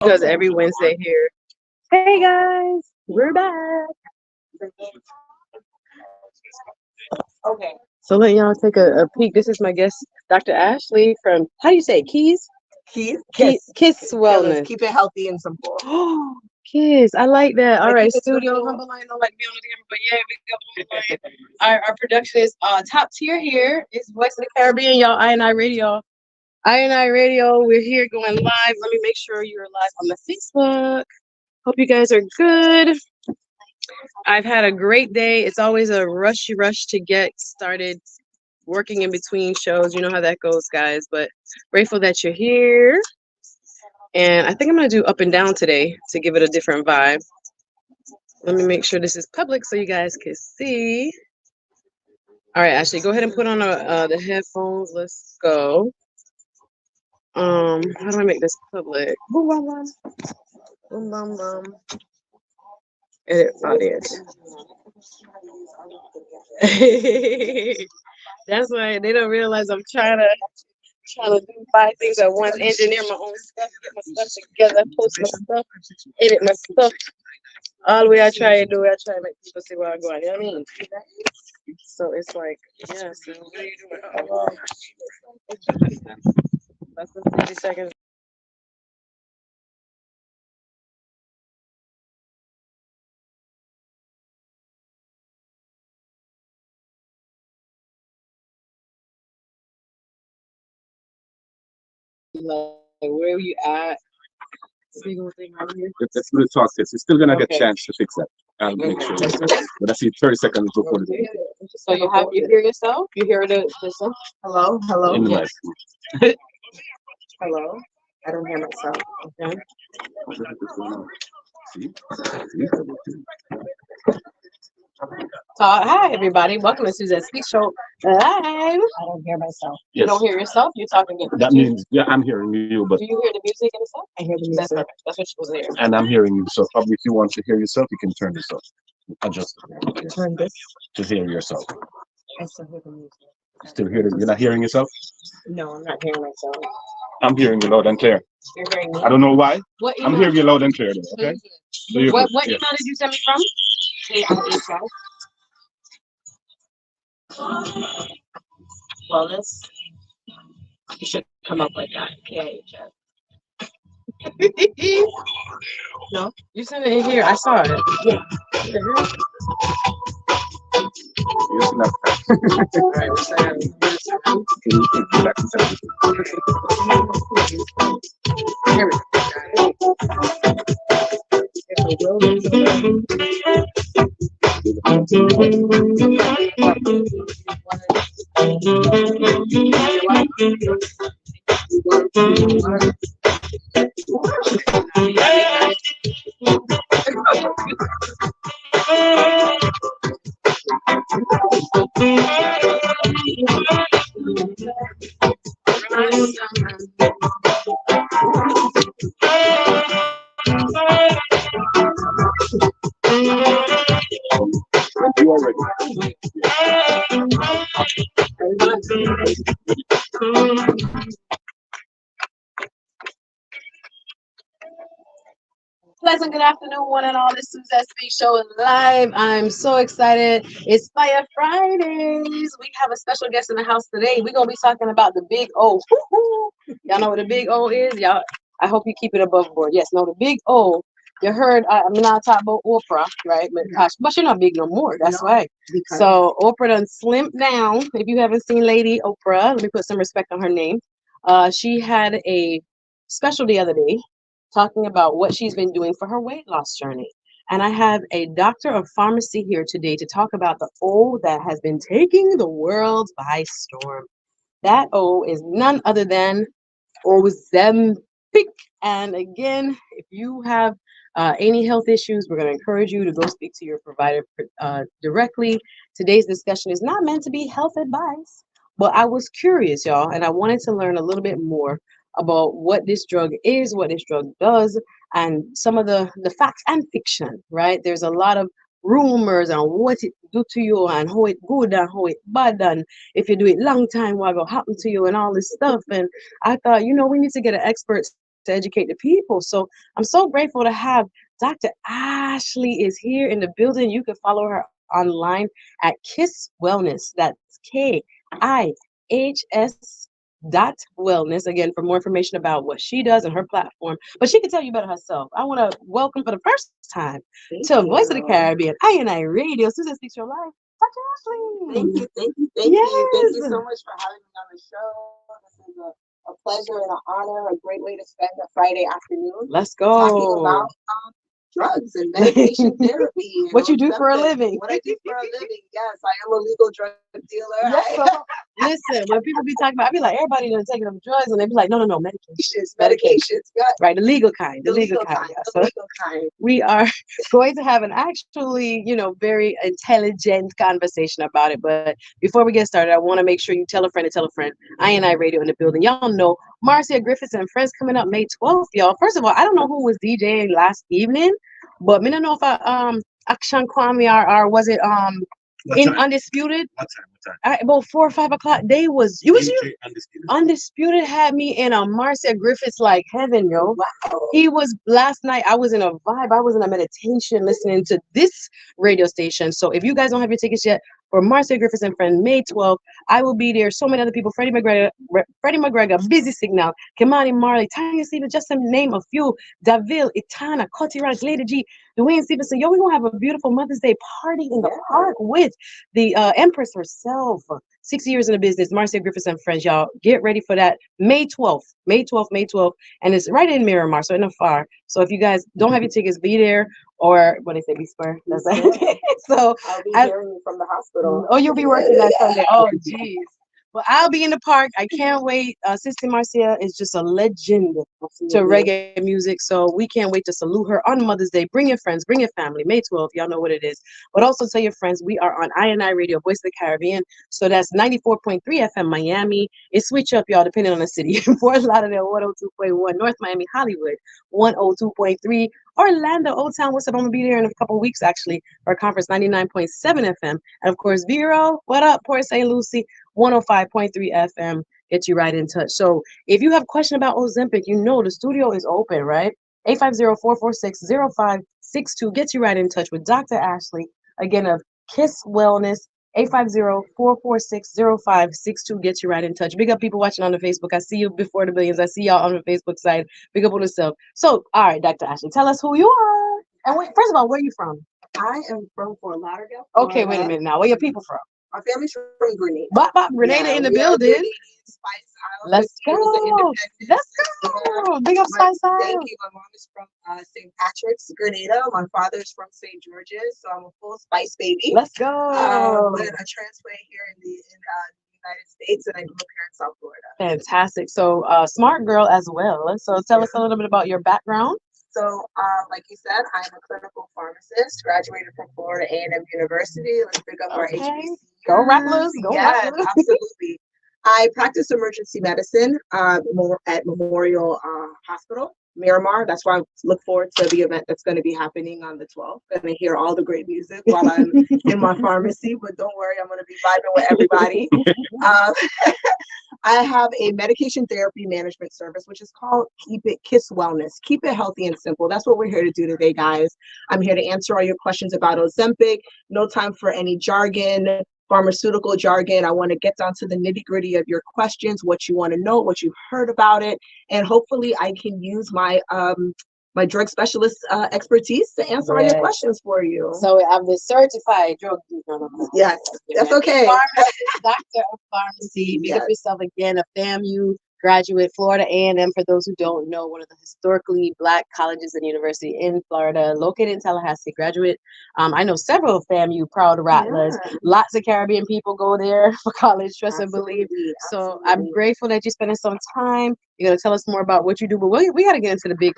Because every Wednesday here. Hey guys, we're back. Okay. So let y'all take a peek. This is my guest, Dr. Ashley from, how do you say it? Kihs? Kihs Wellness. Keep it healthy and simple. Oh, Kihs. I like that. All right, studio. Humble line. Don't like to be on the camera, but yeah, we go. Our production is top tier here. It's Voice of the Caribbean, y'all. 𝑖 Radio. We're here going live. Let me make sure you're live on the Facebook. Hope you guys are good. I've had a great day. It's always a rushy rush to get started working in between shows. You know how that goes, guys. But grateful that you're here. And I think I'm going to do up and down today to give it a different vibe. Let me make sure this is public so you guys can see. All right, Ashley, go ahead and put on the headphones. Let's go. How do I make this public? Boom, bum, bum. Boom, bum, bum. Edit audience. That's why they don't realize I'm trying to do 5 things at once. Engineer my own stuff, get my stuff together, post my stuff, edit my stuff. All the way I try to make people see where I'm going. You know what I mean? So it's like, yeah. So what are you doing? Less than 50 seconds. Like, where are you at? Single thing right here. Let's do the talk test. You're still gonna get a chance to fix that. I'll make sure. But I see 30 seconds before the day. So you hear yourself? You hear the song? Hello? Yes. Hello? I don't hear myself. Okay. So, hi everybody, welcome to Suzette Speak Show Live. I don't hear myself. You don't hear yourself? You're talking good. That means, yeah, I'm hearing you, but do you hear the music and stuff? I hear the music. That's perfect. That's what you're supposed to hear. and I'm hearing you. So probably if you want to hear yourself, you can turn this off. Adjust Turn this. to hear yourself. I still hear the music. Still hear it? You're not hearing yourself? No, I'm not hearing myself. I'm hearing you loud and clear. You're hearing me? I don't know why. What I'm hearing you loud and clear. Though, okay. So What email did you send me from? Wellness. You should come up like that. KHS. No, you sent it in here. I saw it. Yeah. Yes, enough. You are ready. Pleasant good afternoon, one and all. This is Suzette Speak Show Live. I'm so excited. It's Fire Fridays. We have a special guest in the house today. We're going to be talking about the big O. Y'all know what the big O is? Y'all, I hope you keep it above board. Yes, no, the big O. You heard, I'm not talking about Oprah, right? But gosh, but she's not big no more. That's right. So Oprah done slimped down. If you haven't seen Lady Oprah, let me put some respect on her name. She had a special the other day talking about what she's been doing for her weight loss journey. And I have a doctor of pharmacy here today to talk about the O that has been taking the world by storm. That O is none other than Ozempic. And again, if you have any health issues, we're going to encourage you to go speak to your provider directly. Today's discussion is not meant to be health advice, but I was curious, y'all, and I wanted to learn a little bit more about what this drug is, what this drug does, and some of the facts and fiction, right? There's a lot of rumors on what it do to you and how it good and how it bad, and if you do it long time, what will happen to you and all this stuff. And I thought, you know, we need to get an expert to educate the people. So I'm so grateful to have Dr. Ashley is here in the building. You can follow her online at Kihs Wellness. That's KIHS.wellness. Again, for more information about what she does and her platform. But she can tell you better herself. I want to welcome for the first time to Voice of the Caribbean, INI Radio, Suzette Speaks Your Life, Dr. Ashley. Thank you. Thank you so much for having me on the show. This is a pleasure and an honor, a great way to spend a Friday afternoon. Let's go. Talking about drugs and medication therapy. And what you do for a living. What I do for a living. Yes, I am a legal drug dealer. Yes, listen, when people be talking about, I be like, everybody done taking them drugs, and they be like, no, medications. Yeah. Right, the legal kind. The legal kind. Yeah. The legal kind. We are going to have an actually, very intelligent conversation about it. But before we get started, I want to make sure you tell a friend to tell a friend. INI Radio in the building. Y'all know Marcia Griffiths and friends coming up May 12th, y'all. First of all, I don't know who was DJing last evening, but I don't know if Akshan Kwame or was it in Undisputed? What time? About 4 or 5 o'clock. You was Undisputed had me in a Marcia Griffiths like heaven, yo. Wow. He was last night. I was in a vibe. I was in a meditation listening to this radio station. So if you guys don't have your tickets yet for Marcia Griffiths and Friends, May 12th, I will be there. So many other people. Freddie McGregor, Busy Signal, Kimani Marley, Tanya Stevens, just to name a few. Davil, Itana, Cotty Rice, Lady G, Dwayne Stevenson. Yo, we're gonna have a beautiful Mother's Day party in the park with the Empress herself. 6 years in the business, Marcia Griffiths and Friends, y'all. Get ready for that. May 12th. And it's right in Miramar, so in the far. So if you guys don't have your tickets, be there. Or what they say, be square. That's it. So I'll be hearing you from the hospital. Oh, you'll be working that Sunday. Oh, geez. Well, I'll be in the park. I can't wait. Sister Marcia is just a legend to reggae music. So we can't wait to salute her on Mother's Day. Bring your friends, bring your family. May 12th, y'all know what it is. But also tell your friends we are on INI Radio, Voice of the Caribbean. So that's 94.3 FM Miami. It switch up, y'all, depending on the city. Fort Lauderdale, 102.1. North Miami, Hollywood, 102.3. Orlando, Old Town. What's up? I'm going to be there in a couple of weeks, actually, for a conference, 99.7 FM. And, of course, Vero, what up? Port St. Lucie, 105.3 FM. Get you right in touch. So if you have a question about Ozempic, the studio is open, right? 850-446-0562. Get you right in touch with Dr. Ashley, again, of Kihs Wellness. 850-446-0562. Get you right in touch. Big up people watching on the Facebook. I see you before the billions. I see y'all on the Facebook side. Big up on yourself. So, all right, Dr. Ashley, tell us who you are. And first of all, where are you from? I am from Fort Lauderdale. Okay, wait a minute now. Where your people from? My family's from Grenada. Grenada in the building. Let's go. Big up Spice Island. Thank you. My mom is from St. Patrick's, Grenada. My father's from St. George's, so I'm a full Spice baby. Let's go. But a transplant here in the United States, and I grew up here in South Florida. Fantastic. So, smart girl as well. So, tell us a little bit about your background. So, like you said, I'm a clinical pharmacist, graduated from Florida A&M University. Let's pick up our HBCU. Go Rattlers. Go Rattlers. Absolutely. I practice emergency medicine at Memorial Hospital, Miramar. That's why I look forward to the event that's going to be happening on the 12th. I'm going to hear all the great music while I'm in my pharmacy, but don't worry, I'm going to be vibing with everybody. I have a medication therapy management service, which is called Kihs Wellness. Keep it healthy and simple. That's what we're here to do today, guys. I'm here to answer all your questions about Ozempic. No time for any jargon, pharmaceutical jargon. I want to get down to the nitty-gritty of your questions, what you want to know, what you've heard about it, and hopefully I can use my my drug specialist expertise to answer all your questions for you. So I'm the certified drug dealer. Yes, that's okay. Pharmacist, doctor of pharmacy. Big up yourself again, a FAMU graduate, Florida A&M, for those who don't know, one of the historically Black colleges and university in Florida, located in Tallahassee. Graduate. I know several FAMU proud rattlers. Yeah. Lots of Caribbean people go there for college, trust and believe. So I'm grateful that you're spending some time. You're going to tell us more about what you do, but we got to get into the big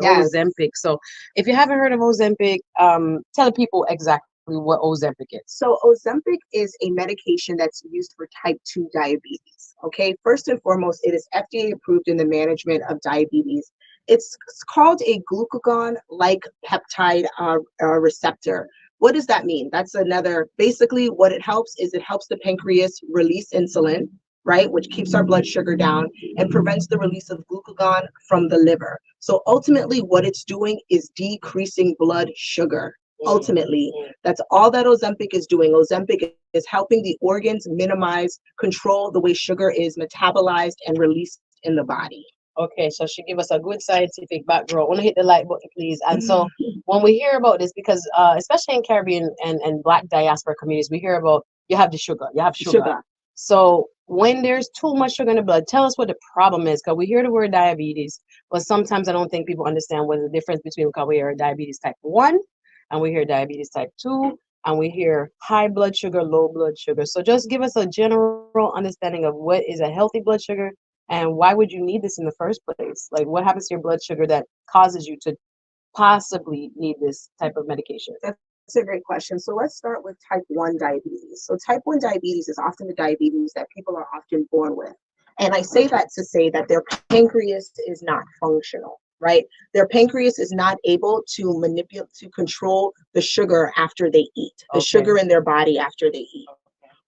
Ozempic. So if you haven't heard of Ozempic, tell the people exactly what Ozempic is. So Ozempic is a medication that's used for type 2 diabetes. Okay, first and foremost, it is FDA approved in the management of diabetes. It's called a glucagon-like peptide receptor. What does that mean? That's basically what it helps is it helps the pancreas release insulin, right, which keeps our blood sugar down and prevents the release of glucagon from the liver. So ultimately what it's doing is decreasing blood sugar. Ultimately, that's all that Ozempic is doing. Ozempic is helping the organs minimize, control the way sugar is metabolized and released in the body. Okay, so she give us a good scientific background. I want to hit the like button, please. And so when we hear about this, because especially in Caribbean and Black diaspora communities, we hear about you have sugar. So when there's too much sugar in the blood, tell us what the problem is, because we hear the word diabetes, but sometimes I don't think people understand what the difference between, because we hear diabetes type 1 and we hear diabetes type 2 and we hear high blood sugar, low blood sugar. So just give us a general understanding of what is a healthy blood sugar and why would you need this in the first place? Like what happens to your blood sugar that causes you to possibly need this type of medication? That's a great question. So let's start with type 1 diabetes. So type 1 diabetes is often the diabetes that people are often born with. And I say that to say that their pancreas is not functional, right? Their pancreas is not able to manipulate, to control the sugar after they eat, the sugar in their body after they eat.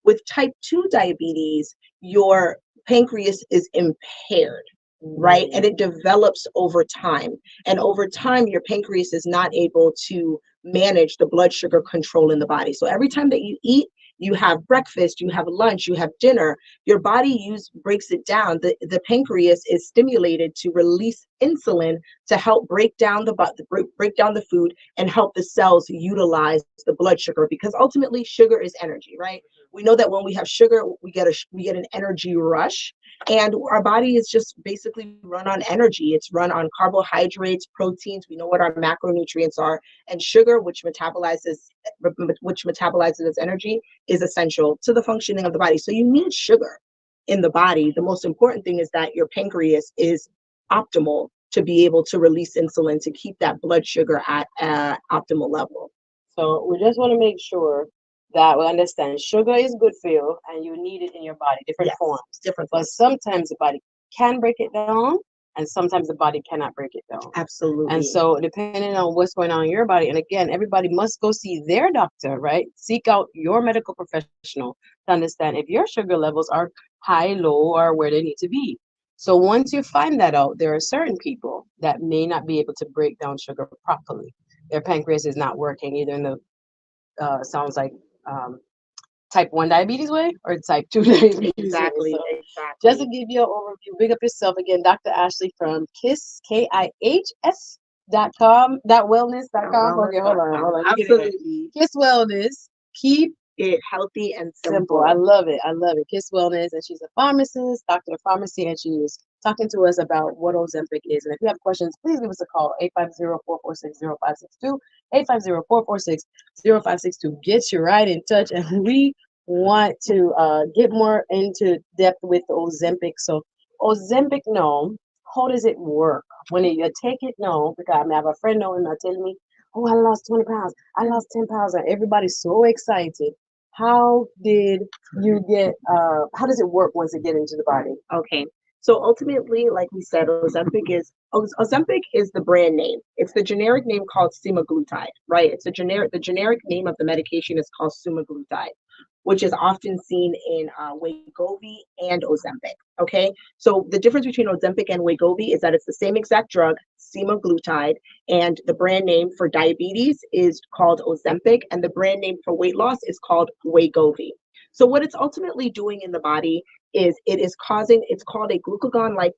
With type 2 diabetes, your pancreas is impaired, right? And it develops over time. And over time, your pancreas is not able to manage the blood sugar control in the body. So every time that you eat, you have breakfast, you have lunch, you have dinner, your body breaks it down. The pancreas is stimulated to release insulin to help break down the food and help the cells utilize the blood sugar, because ultimately sugar is energy, right? We know that when we have sugar, we get an energy rush, and our body is just basically run on energy. It's run on carbohydrates, proteins. We know what our macronutrients are, and sugar, which metabolizes as energy, is essential to the functioning of the body. So you need sugar in the body. The most important thing is that your pancreas is optimal to be able to release insulin to keep that blood sugar at an optimal level. So we just want to make sure that we understand sugar is good for you and you need it in your body, different forms. But sometimes the body can break it down and sometimes the body cannot break it down. Absolutely. And so depending on what's going on in your body, and again, everybody must go see their doctor, right? Seek out your medical professional to understand if your sugar levels are high, low, or where they need to be. So once you find that out, there are certain people that may not be able to break down sugar properly. Their pancreas is not working either in the, sounds like type 1 diabetes way or type 2 diabetes. Exactly. So just to give you an overview, big up yourself again, Dr. Ashley from Kihs, KIHS.com, .wellness.com. Okay, hold on. Absolutely. Kihs Wellness. Keep it healthy and simple. I love it. Kihs Wellness, and she's a pharmacist, doctor of pharmacy, and she is talking to us about what Ozempic is. And if you have questions, please give us a call, 850-446-0562, 850-446-0562. Get you right in touch, and we want to get more into depth with Ozempic. So Ozempic, no, how does it work? When you take it, no, because I have a friend knowing that telling me, oh, I lost 20 pounds, I lost 10 pounds, and everybody's so excited. How did you get, how does it work once it gets into the body? Okay. So ultimately, like we said, Ozempic is the brand name. It's the generic name called semaglutide, right? The generic name of the medication is called semaglutide, which is often seen in Wegovy and Ozempic. Okay, so the difference between Ozempic and Wegovy is that it's the same exact drug, semaglutide, and the brand name for diabetes is called Ozempic, and the brand name for weight loss is called Wegovy. So what it's ultimately doing in the body is it's called a glucagon-like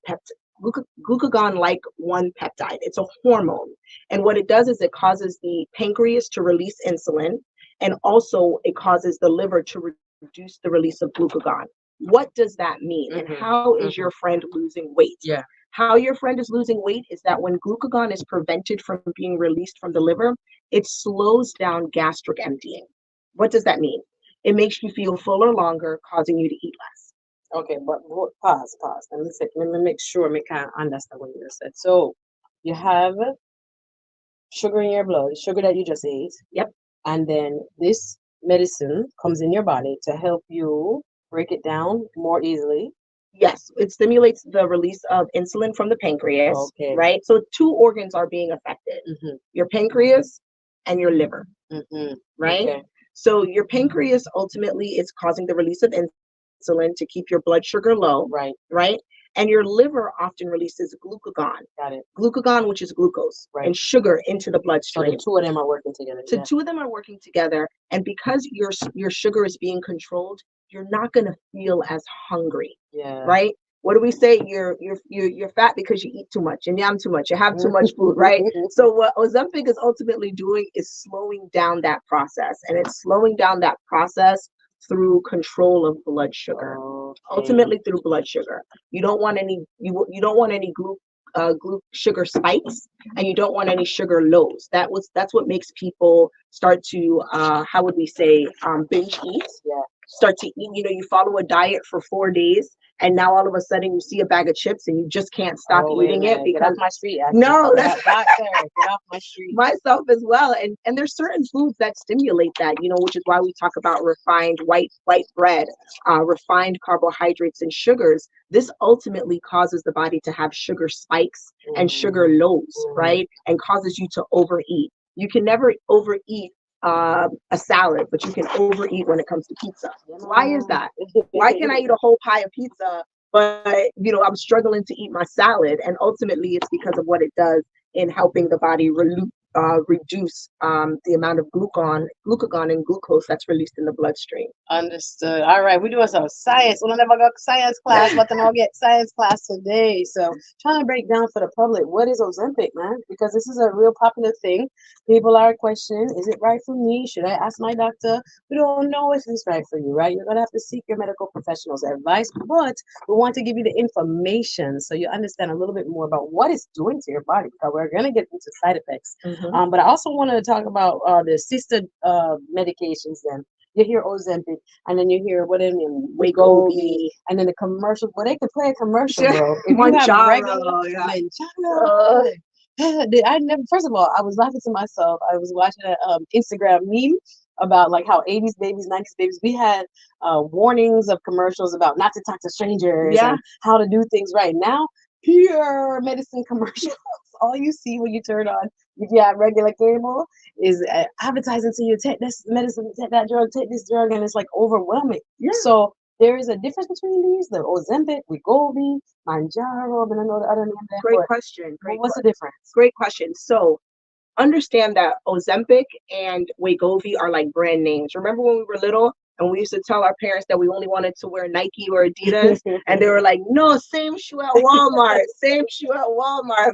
1 peptide. It's a hormone. And what it does is it causes the pancreas to release insulin, and also it causes the liver to reduce the release of glucagon. What does that mean? And how is your friend losing weight? Yeah. How your friend is losing weight is that when glucagon is prevented from being released from the liver, it slows down gastric emptying. What does that mean? It makes you feel fuller longer, causing you to eat less. Okay, but pause. Let me make sure I can understand what you just said. So you have sugar in your blood, sugar that you just ate. Yep. And then this medicine comes in your body to help you break it down more easily. Yes, it stimulates the release of insulin from the pancreas, right? So 2 organs are being affected, your pancreas and your liver, right? Okay. So your pancreas ultimately is causing the release of insulin to keep your blood sugar low, Right. right? And your liver often releases glucagon. Got it. Glucagon, which is glucose, Right. and sugar into the So bloodstream. the two of them are working together. So two of them are working together, and because your sugar is being controlled, you're not going to feel as hungry, Yeah. right? What do we say? You're fat because you eat too much and yam too much. You have too much food, right? So what Ozempic is ultimately doing is slowing down that process, and it's slowing down that process through control of blood sugar. Okay. Ultimately through blood sugar. You don't want any sugar spikes, and you don't want any sugar lows. That's what makes people start to how would we say binge eat. Yeah. Start to eat, you follow a diet for 4 days, and now all of a sudden you see a bag of chips and you just can't stop eating it Get off because my street. no, Get off my street. myself as well. And there's certain foods that stimulate that, which is why we talk about refined white bread, refined carbohydrates and sugars. This ultimately causes the body to have sugar spikes and sugar lows, right? And causes you to overeat. You can never overeat a salad, but you can overeat when it comes to pizza. Why is that? Why can I eat a whole pie of pizza, but I'm struggling to eat my salad? And ultimately it's because of what it does in helping the body reduce the amount of glucagon and glucose that's released in the bloodstream. Understood. All right, we're doing some science. We never got science class, but then I'll get science class today. So trying to break down for the public, what is Ozempic, man? Because this is a real popular thing. People are questioning, is it right for me? Should I ask my doctor? We don't know if it's right for you, right? You're gonna have to seek your medical professional's advice, but we want to give you the information so you understand a little bit more about what it's doing to your body, because we're gonna get into side effects. But I also wanted to talk about the sister medications then. You hear Ozempic, and then you hear what I mean, Wegovy, and then the commercials. Well, they could play a commercial, bro. If you have regular I never. First of all, I was laughing to myself. I was watching an Instagram meme about like how 80s babies, 90s babies, we had warnings of commercials about not to talk to strangers and how to do things right. Now, pure medicine commercials. All you see when you turn on, if you have regular cable, is advertising to you, take this medicine, take that drug, take this drug, and it's like overwhelming. Yeah. So there is a difference between these, the Ozempic, Wegovy, Mounjaro, and I know the other name there. Great question. What's the difference? Great question. So understand that Ozempic and Wegovy are like brand names. Remember when we were little and we used to tell our parents that we only wanted to wear Nike or Adidas, and they were like, no, same shoe at Walmart, same shoe at Walmart.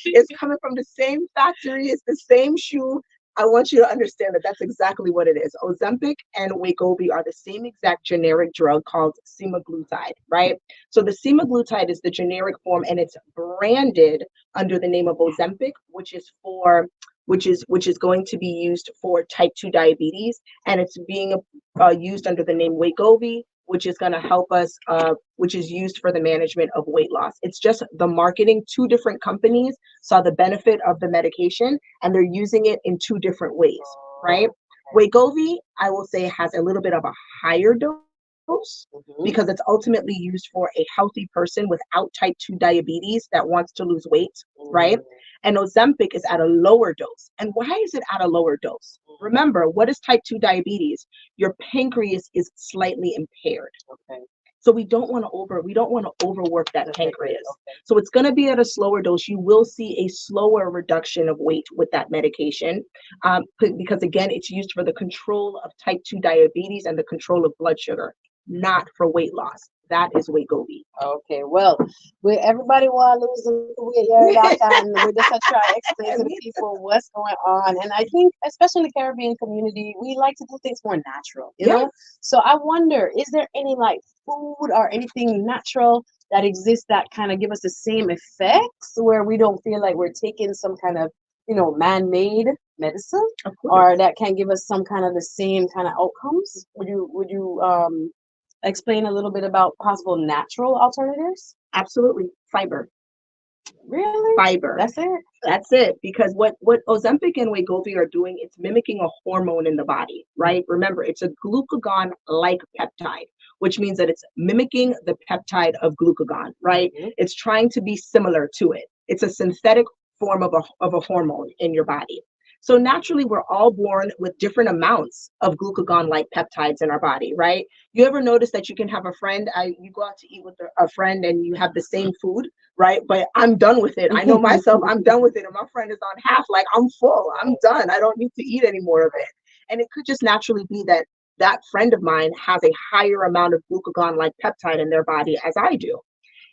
It's coming from the same factory, it's the same shoe. I want you to understand that that's exactly what it is. Ozempic and Wegovy are the same exact generic drug called semaglutide, right? So the semaglutide is the generic form, and it's branded under the name of Ozempic, which is going to be used for type 2 diabetes, and it's being used under the name Wegovy, which is going to help us, which is used for the management of weight loss. It's just the marketing. Two different companies saw the benefit of the medication, and they're using it in two different ways, right? Wegovy, I will say, has a little bit of a higher dose because it's ultimately used for a healthy person without type 2 diabetes that wants to lose weight, right? And Ozempic is at a lower dose. And why is it at a lower dose? Remember, what is type 2 diabetes? Your pancreas is slightly impaired. Okay. So we don't want to overwork that pancreas. Okay. So it's going to be at a slower dose. You will see a slower reduction of weight with that medication because, again, it's used for the control of type 2 diabetes and the control of blood sugar, not for weight loss. That is Wegovy. Okay, well, everybody want to lose the weight here, and we're just trying to explain to the people what's going on. And I think, especially in the Caribbean community, we like to do things more natural, you know? So I wonder, is there any like food or anything natural that exists that kind of give us the same effects where we don't feel like we're taking some kind of, man-made medicine, or that can give us some kind of the same kind of outcomes? Would you explain a little bit about possible natural alternatives? Absolutely. Fiber. Really? Fiber. That's it? That's it. Because what Ozempic and Wegovy are doing, it's mimicking a hormone in the body, right? Remember, it's a glucagon-like peptide, which means that it's mimicking the peptide of glucagon, right? It's trying to be similar to it. It's a synthetic form of a hormone in your body. So naturally, we're all born with different amounts of glucagon-like peptides in our body, right? You ever notice that you can have a friend, you go out to eat with a friend and you have the same food, right? But I'm done with it. I know myself, I'm done with it. And my friend is on half, like, I'm full, I'm done. I don't need to eat any more of it. And it could just naturally be that that friend of mine has a higher amount of glucagon-like peptide in their body as I do.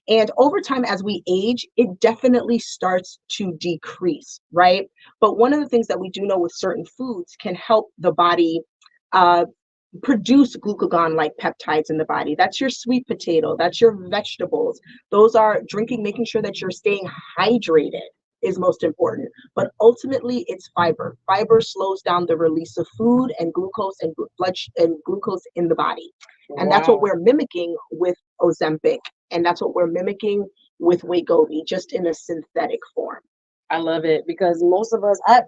And over time, as we age, it definitely starts to decrease, right? But one of the things that we do know with certain foods can help the body produce glucagon-like peptides in the body. That's your sweet potato, that's your vegetables. Those are drinking, making sure that you're staying hydrated is most important. But ultimately, it's fiber. Fiber slows down the release of food and glucose and glucose in the body. And that's what we're mimicking with Ozempic. And that's what we're mimicking with Wegovy, just in a synthetic form. I love it because most of us, a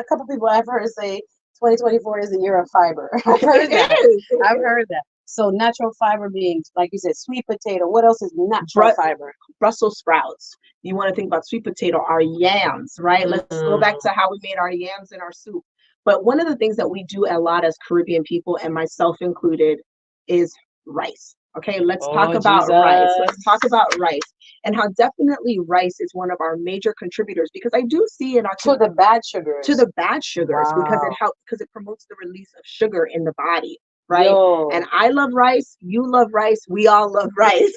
couple people I've heard say 2024 is the year of fiber. I've heard that. I've heard that. So natural fiber being, like you said, sweet potato. What else is natural fiber? Brussels sprouts. You want to think about sweet potato, our yams, right? Let's go back to how we made our yams in our soup. But one of the things that we do a lot as Caribbean people, and myself included, is rice. Okay, let's talk about rice. Let's talk about rice and how definitely rice is one of our major contributors, because I do see in our to the bad sugars. To the bad sugars, because it helps, because it promotes the release of sugar in the body, right? Yo. And I love rice, you love rice, we all love rice.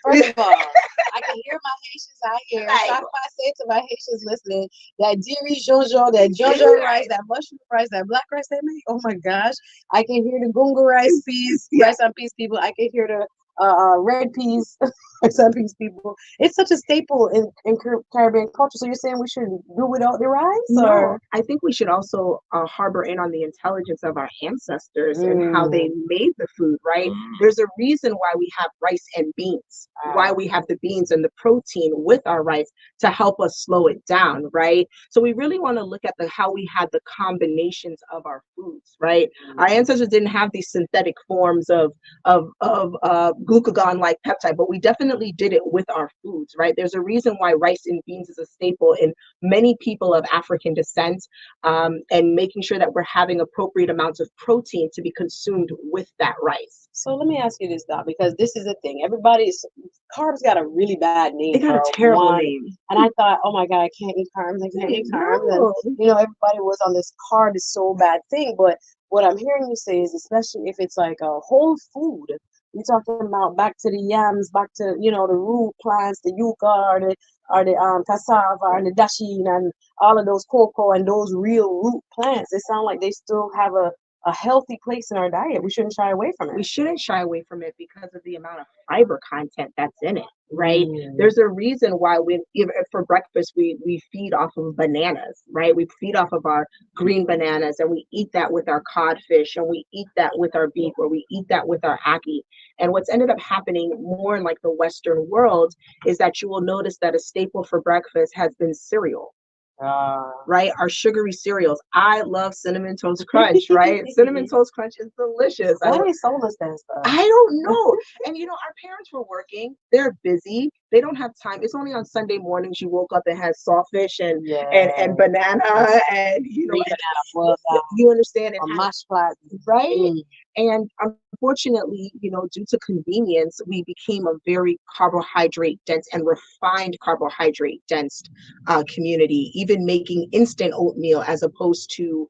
First of all, I can hear my Haitians out here. Right. Shock I say to my Haitians listening, that diri jojo, that jojo rice, that mushroom rice, that black rice they make. Oh my gosh. I can hear the gunga rice peas, rice on peas people. I can hear the red peas, rice on peas people. It's such a staple in Caribbean culture. So you're saying we should do without the rice? No, or? I think we should also harbor in on the intelligence of our ancestors and how they made the food, right? There's a reason why we have rice and beans, why we have the beans and the protein with our rice to help us slow it down, right? So we really want to look at how we had the combinations of our foods, right? Our ancestors didn't have these synthetic forms of glucagon-like peptide, but we definitely did it with our foods, right? There's a reason why rice and beans is a staple in many people of African descent, and making sure that we're having appropriate amounts of protein to be consumed with that rice. So let me ask you this, Doc, because this is the thing. Carbs got a really bad name. They got a terrible name. And I thought, oh my God, I can't eat carbs. I can't eat carbs. And, everybody was on this carb is so bad thing. But what I'm hearing you say is, especially if it's like a whole food, you're talking about back to the yams, back to, the root plants, the yucca or the cassava and the 𝙑𝙤 and all of those cocoa and those real root plants. They sound like they still have a healthy place in our diet. We shouldn't shy away from it. We shouldn't shy away from it because of the amount of fiber content that's in it, right? There's a reason why for breakfast, we feed off of bananas, right? We feed off of our green bananas, and we eat that with our codfish, and we eat that with our beef, or we eat that with our ackee. And what's ended up happening more in like the Western world is that you will notice that a staple for breakfast has been cereal. Right, our sugary cereals. I love Cinnamon Toast Crunch, right? Cinnamon Toast Crunch is delicious. Why are they sold us that stuff? I don't know. And our parents were working, they're busy, they don't have time. It's only on Sunday mornings you woke up and had sawfish and banana and you understand, and mashed flat, right? And unfortunately, due to convenience, we became a very carbohydrate dense and refined carbohydrate dense community, even making instant oatmeal as opposed to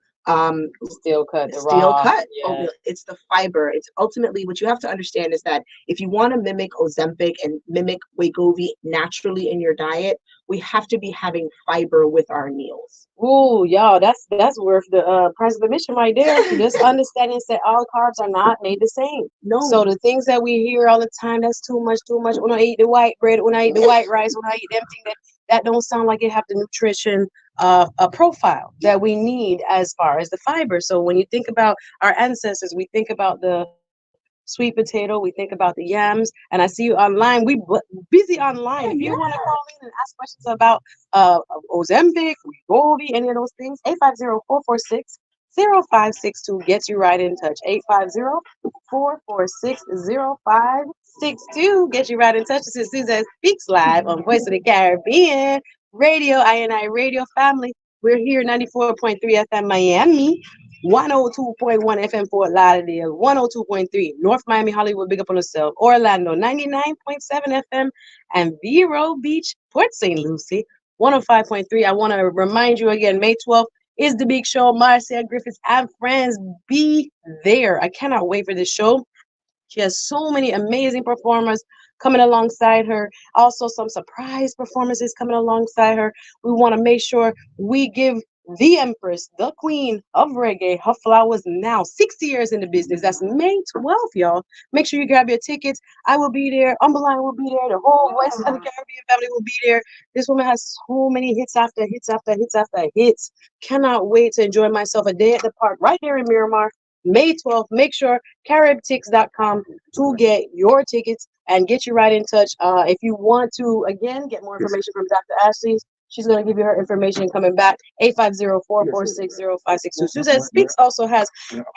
steel cut oatmeal. It's the fiber. It's ultimately, what you have to understand is that if you want to mimic Ozempic and mimic Wegovy naturally in your diet, we have to be having fiber with our meals. Ooh, y'all, that's worth the price of admission right there. Just understanding that all carbs are not made the same. No. So the things that we hear all the time, that's too much. When I eat the white bread, when I eat the white rice, when I eat them things, that don't sound like it have the nutrition a profile that we need as far as the fiber. So when you think about our ancestors, we think about the sweet potato, we think about the yams, and I see you online. We busy online. If you want to call in and ask questions about Ozempic, Wegovy, any of those things, 850-446-0562 gets you right in touch. 850-446-0562 gets you right in touch. This is Suzette Speaks Live on Voice of the Caribbean Radio, INI Radio family. We're here 94.3 FM Miami, 102.1 FM Fort Lauderdale, 102.3 North Miami, Hollywood, big up on yourself, Orlando, 99.7 FM, and Vero Beach, Port St. Lucie, 105.3. I want to remind you again, May 12th is the big show. Marcia Griffiths and friends, be there. I cannot wait for this show. She has so many amazing performers coming alongside her. Also, some surprise performances coming alongside her. We want to make sure we give the Empress, the Queen of Reggae, her flowers now. 60 years in the business. That's May 12th, y'all. Make sure you grab your tickets. I will be there. Umberline will be there. The whole West of the Caribbean family will be there. This woman has so many hits after hits after hits after hits. Cannot wait to enjoy myself a day at the park right there in Miramar. May 12th, make sure caribtix.com to get your tickets and get you right in touch. If you want to, again, get more information from Dr. Ashley, she's going to give you her information coming back, 850-446-0562. Suzette Speaks also has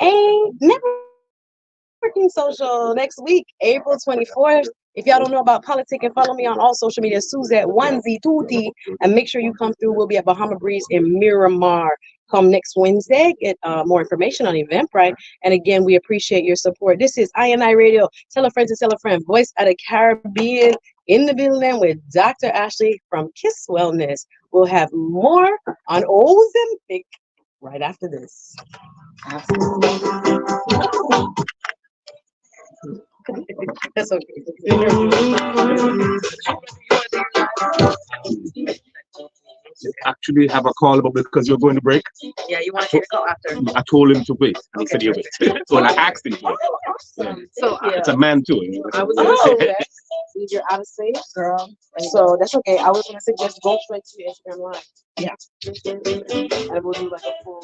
a networking social next week, April 24th. If y'all don't know about politicking, follow me on all social media, Suzette _𝙑𝙇, and make sure you come through. We'll be at Bahama Breeze in Miramar. Come next Wednesday, get more information on Eventbrite. And again, we appreciate your support. This is INI Radio. Tell a friend to tell a friend. Voice of the Caribbean in the building with Dr. Ashley from Kihs Wellness. We'll have more on Ozempic right after this. That's okay. Actually have a call about because you're going to break. Yeah, you want to take a call after. I told him to wait. And he said he'll wait. So I asked him to wait. So It's a man too. I was going to suggest, if you're out of state, girl. So that's okay. I was going to suggest go straight to your Instagram line. Yeah. And we'll do like a full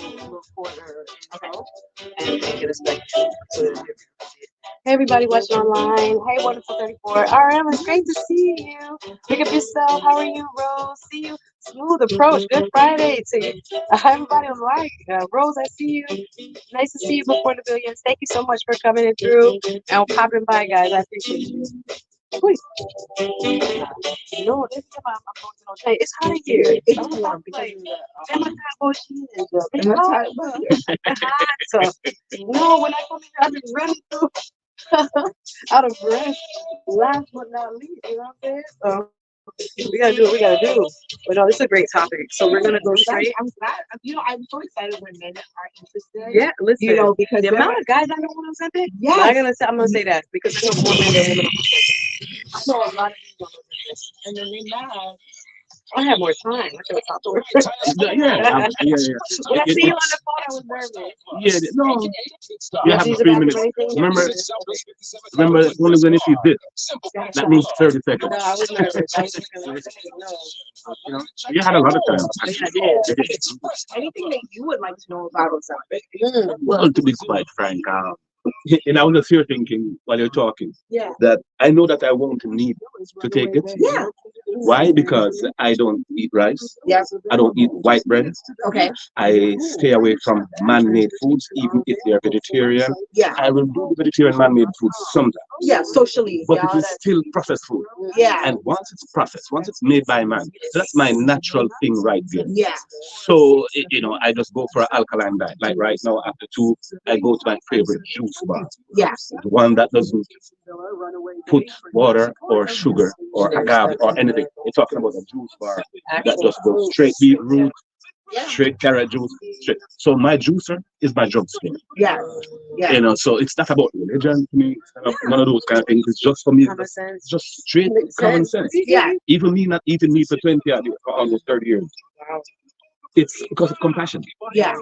quarter intro and get a spectrum. Hey, everybody watching online. Hey, Wonderful 34. RM, it's great to see you. Pick up yourself. How are you, Rose? See you. Smooth approach. Good Friday to you. Everybody online. Rose, I see you. Nice to see you before the billions. Thank you so much for coming in through and popping by, guys. I appreciate you. Wait. No, this is about it's hot in here. It's warm because no, when I come here, I've been running through out of breath. Last but not least, you know what I'm saying? So we gotta do what we gotta do. But no, this is a great topic. So we're gonna go straight. I'm glad. I'm so excited when men are interested. Yeah, listen. Because the amount of guys I know on Ozempic. Yes. I'm gonna say that because I know more men than women. I know a lot of people on Ozempic, and then they mad. I have more time. I should have talked to her. Yeah. When I see you on the phone, I was nervous. Yeah, no. You have 3 minutes. Remember, only when if you did. That means 30 seconds. No, I was nervous. I was You know, you had a lot of time. anything that you would like to know about Ozempic. Well, to be quite frank, and I was just here thinking while you're talking that I know that I won't need to take it. Yeah. Why? Because I don't eat rice. Yes. I don't eat white bread. Okay. I stay away from man-made foods, even if they are vegetarian. Yeah. I will do the vegetarian man-made foods sometimes. Yeah. Socially. But it is still processed food. Yeah. And once it's processed, once it's made by man, that's my natural thing right there. Yeah. So, I just go for an alkaline diet. Like right now, after 2, I go to my favorite juice bar. Yeah. The one that doesn't put water or sugar or agave or anything. We're talking about a juice bar that just goes straight beetroot, straight carrot juice, straight. So my juicer is my drugstore. Yeah. Yeah. So it's not about religion to me. It's none of those kind of things. It's just for me. It's just straight common sense. Yeah. Even me not eating meat for 20 years, for almost 30 years. It's because of compassion. Yeah.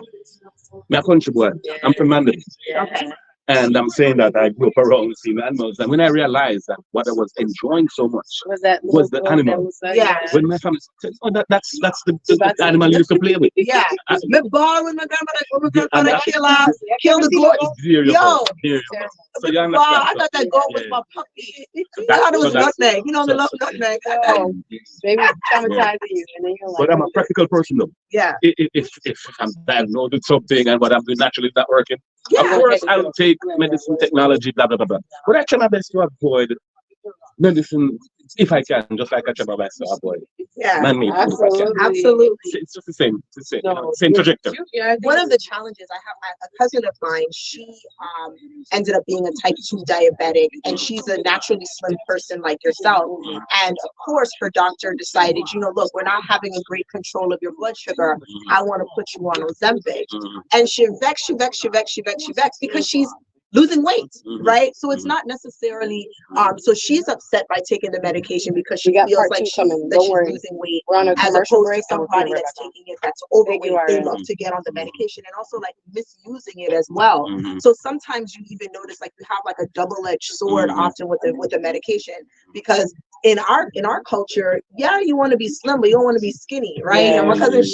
I'm a country boy. I'm from Mandeville. Okay. And I'm saying that I grew up around seeing animals. And when I realized that what I was enjoying so much was the animal. Yeah. When my family said, oh, that's the animal you used to play with. Yeah. The ball when my grandmother kill the goat. Yo. So you understand? I thought that goat was my puppy. I thought it was nutmeg. You know, they love nutmeg. Maybe traumatizing you. And then you're like, but I'm a practical person though. Yeah. If I'm diagnosed with something and what I'm doing naturally not working, of course I'll take medicine, technology, blah, blah, blah, blah. But I try my best to avoid medicine, If I can, just like a chop my boy. Yeah, Man-made food if I can. absolutely. It's just the same. It's the same. No, Same trajectory. One of the challenges I have, a cousin of mine, she ended up being a type 2 diabetic, and she's a naturally slim person like yourself. And of course, her doctor decided, you know, look, we're not having a great control of your blood sugar. I want to put you on Ozempic. And she vexed because she's losing weight, right? So it's not necessarily so she's upset by taking the medication because she feels like she's losing weight, as opposed to somebody that's taking it that's overweight. They love to get on the medication and also like misusing it as well. So sometimes you even notice like you have like a double-edged sword often with the medication, because in our culture, yeah, you want to be slim, but you don't want to be skinny, right? And my cousin,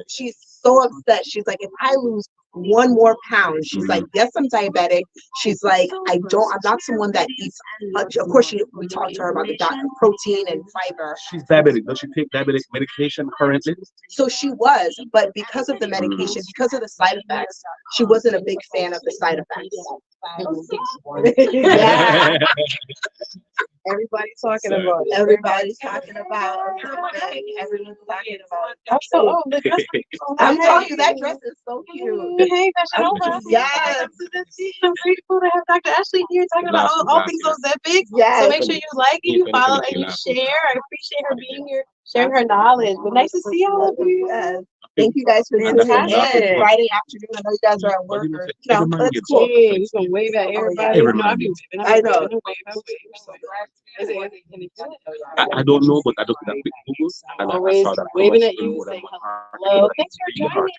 she's so upset. She's like, if I lose 1 more pound, she's like, yes, I'm diabetic. She's like, I'm not someone that eats much. Of course, we talked to her about the protein and fiber. She's diabetic. Does she take diabetic medication currently? So she was, but because of the medication, because of the side effects, she wasn't a big fan of the side effects. Yeah. Everybody's talking about it. Everybody's talking about it. Everyone's talking about it. I'm so old. I'm telling you, that dress is so cute. Hey, fashion over. Yes. I'm grateful to have Dr. Ashley here talking about all things Ozempic. Yes. So make sure you like it, you follow, and you share. I appreciate her being here, sharing her knowledge. But nice to see all of you. Yes. Thank you guys for tuning in. Fantastic. Friday afternoon. I know you guys are at work. Or, you know, that's cool. Yeah, you gonna wave at everybody. Everybody. I know. I don't know, but I just did a quick Google and I Always saw that waving at you, saying hello. Thanks for joining.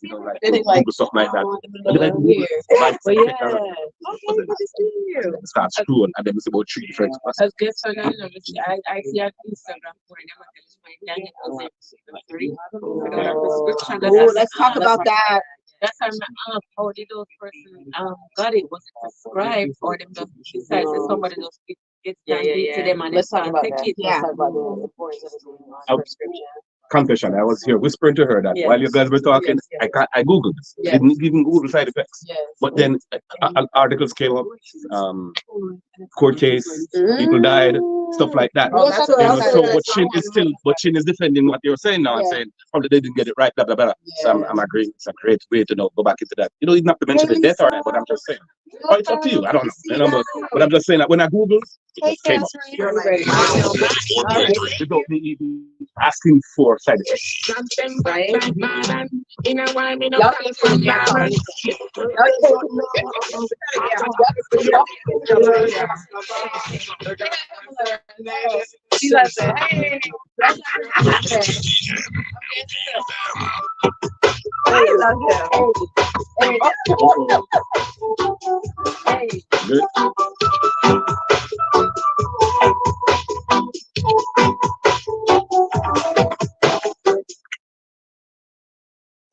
You know, like Google stuff like that. And then I Google But yeah, okay, good to see you. start scrolling, and then it's about 3 different spots. I guess I don't know. I see on Instagram for them. I tell you my free. Oh, let's talk about that. That's how did those person got it? Was it prescribed or them just decide that somebody just gets to them and Let's talk about take that. it? Let's talk about the importance of it being on prescription. Confession, I was here whispering to her that while you guys were talking, I googled this. Yes. Didn't even Google side effects. Yes. But then articles came up, court case, people died, stuff like that. Oh, that's what You know, else I so read. but Chin is defending what you're saying now and saying probably they didn't get it right, blah blah blah. So I'm agreeing. It's a great way to go back into that. You don't even have to mention the death or that, but I'm just saying. Oh, it's up to you. I don't know. You know, but I'm just saying that when I Googled, it just came up. Without me even asking for side effects. Right? She like that. Hey,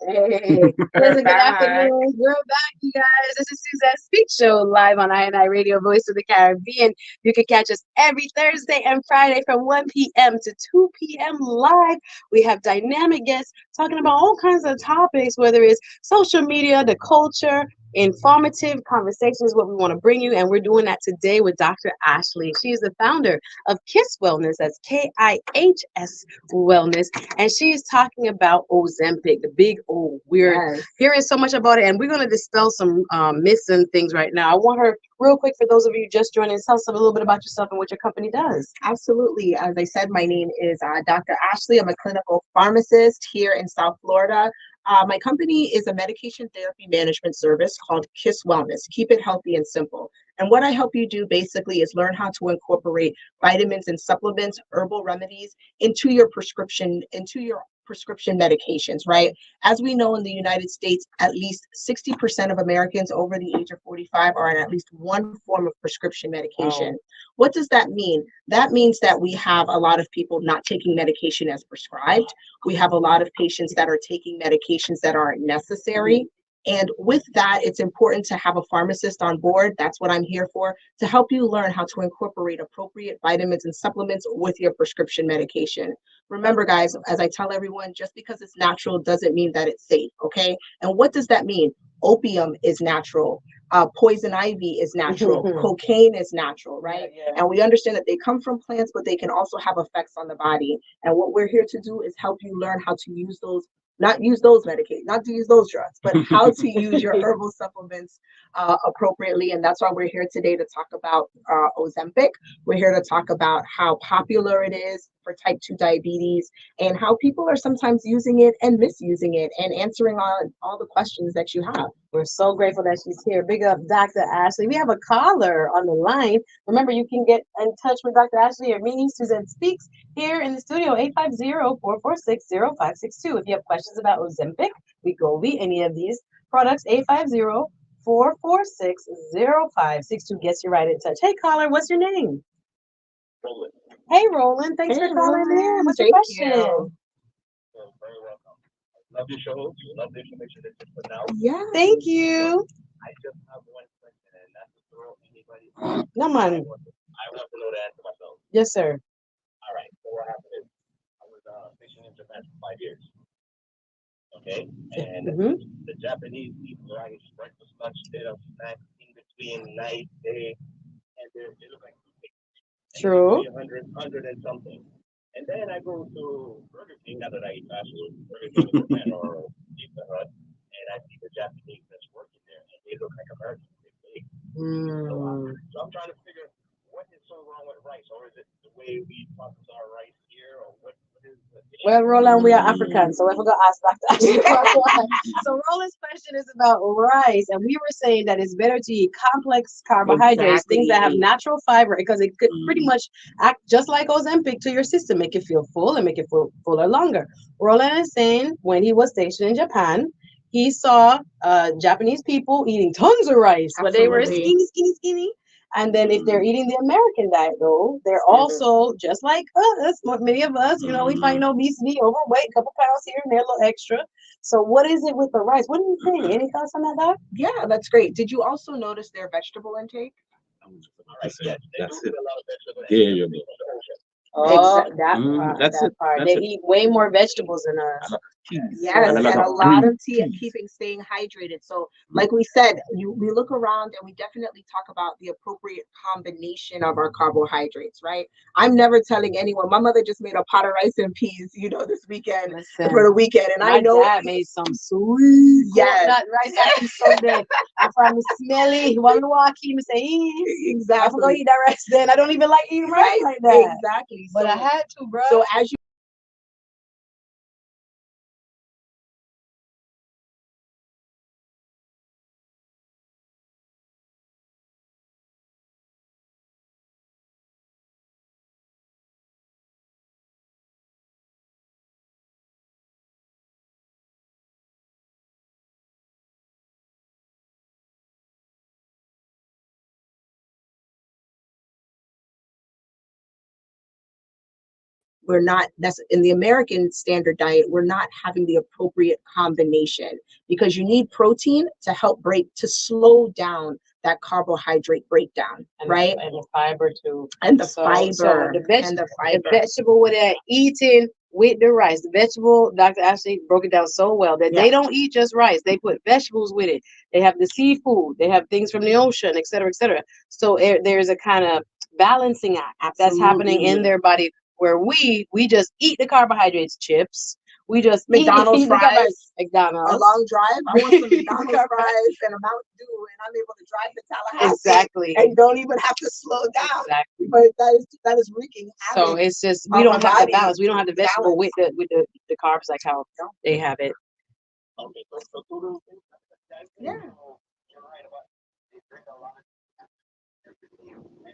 Good. Good afternoon. We're back, you guys. This is Suzette Speak Show live on I&I Radio, Voice of the Caribbean. You can catch us every Thursday and Friday from 1 p.m. to 2 p.m. live. We have dynamic guests talking about all kinds of topics, whether it's social media, the culture, informative conversations, what we want to bring you. And we're doing that today with Dr. Ashley. She is the founder of Kihs Wellness. That's Kihs Wellness. And she is talking about Ozempic, the big O. We're hearing so much about it, and we're going to dispel some myths and things right now. I want her, real quick, for those of you just joining, tell us a little bit about yourself and what your company does. Absolutely. As I said, my name is Dr. Ashley. I'm a clinical pharmacist here in South Florida. My company is a medication therapy management service called Kihs Wellness. Keep it healthy and simple. And what I help you do basically is learn how to incorporate vitamins and supplements, herbal remedies into your prescription medications, right? As we know, in the United States, at least 60% of Americans over the age of 45 are on at least one form of prescription medication. What does that mean? That means that we have a lot of people not taking medication as prescribed. We have a lot of patients that are taking medications that aren't necessary. And with that, it's important to have a pharmacist on board. That's what I'm here for, to help you learn how to incorporate appropriate vitamins and supplements with your prescription medication. Remember, guys, as I tell everyone, just because it's natural doesn't mean that it's safe, okay? And what does that mean? Opium is natural. Poison ivy is natural. Cocaine is natural, right? And we understand that they come from plants, but they can also have effects on the body. And what we're here to do is help you learn how to use those, not use those medications, not to use those drugs, but how to use your herbal supplements appropriately. And that's why we're here today to talk about Ozempic. We're here to talk about how popular it is for type 2 diabetes and how people are sometimes using it and misusing it, and answering all the questions that you have. We're so grateful that she's here. Big up Dr. Ashley. We have a caller on the line. Remember, you can get in touch with Dr. Ashley or me, Suzette Speaks, here in the studio, 850-446-0562. If you have questions about Ozempic, Wegovy, any of these products, 850-446-0562 gets you right in touch. Hey, caller, what's your name? Roland. Hey, Roland. Thanks for calling in. What's your question? You're very welcome. Love your show. Love the information that you put out. Yeah. Thank you. I just have one question, and that's to throw anybody. No, man. I want to know the answer myself. Yes, sir. All right. So what happened is I was fishing in Japan for 5 years. Okay. And the Japanese eat rice, breakfast, lunch, dinner, snacks, in between, night, day, and they look like True. 100 and something. And then I go to Burger King, not that I eat fast food, Burger King in Japan or Pizza Hut, and I see the Japanese that's working there, and they look like Americans. So I'm trying to figure what is so wrong with rice, or is it the way we process our rice here, or what is the issue? Well, Roland, we are African, so I forgot to ask Dr. So Roland's question is about rice, and we were saying that it's better to eat complex carbohydrates, things that have natural fiber, because it could pretty much act just like Ozempic to your system, make you feel full and make you feel fuller longer. Roland is saying when he was stationed in Japan, he saw Japanese people eating tons of rice, but they were skinny. And then if they're eating the American diet, though, they're also just like us. Many of us, you know, we find obesity, overweight, a couple pounds here and there, a little extra. So what is it with the rice? What do you think? Any thoughts on that, Doc? Yeah, that's great. Did you also notice their vegetable intake? That's it. There you go. Oh, That's it. They eat way more vegetables than us. Yes, and a lot of tea and staying hydrated. So like we said, we look around and we definitely talk about the appropriate combination of our carbohydrates, right? I'm never telling anyone. My mother just made a pot of rice and peas, you know, this weekend for the weekend. And I know dad made some sweet. Yes. That rice and peas so good. I probably smelly. One walk in and say, exactly. I'm gonna eat that rice then. I don't even like eating rice like that. Exactly. But I had to, bro. So as you we're not, that's in the American standard diet, we're not having the appropriate combination, because you need protein to help slow down that carbohydrate breakdown, right? And the fiber too. And the fiber. So the vegetable with that eating with the rice. The vegetable, Dr. Ashley broke it down so well that they don't eat just rice. They put vegetables with it. They have the seafood. They have things from the ocean, et cetera, et cetera. So there's a kind of balancing act that's happening in their body, where we just eat the carbohydrates, chips. We just McDonald's fries. McDonald's. A long drive. I want some McDonald's fries and a Mountain Dew, and I'm able to drive to Tallahassee. Exactly. And don't even have to slow down. Exactly. But that is wreaking havoc. So it's just we don't have the balance. We don't have the vegetable with the carbs like how they have it. Okay, so two little things. Yeah. You're right about they drink a lot. And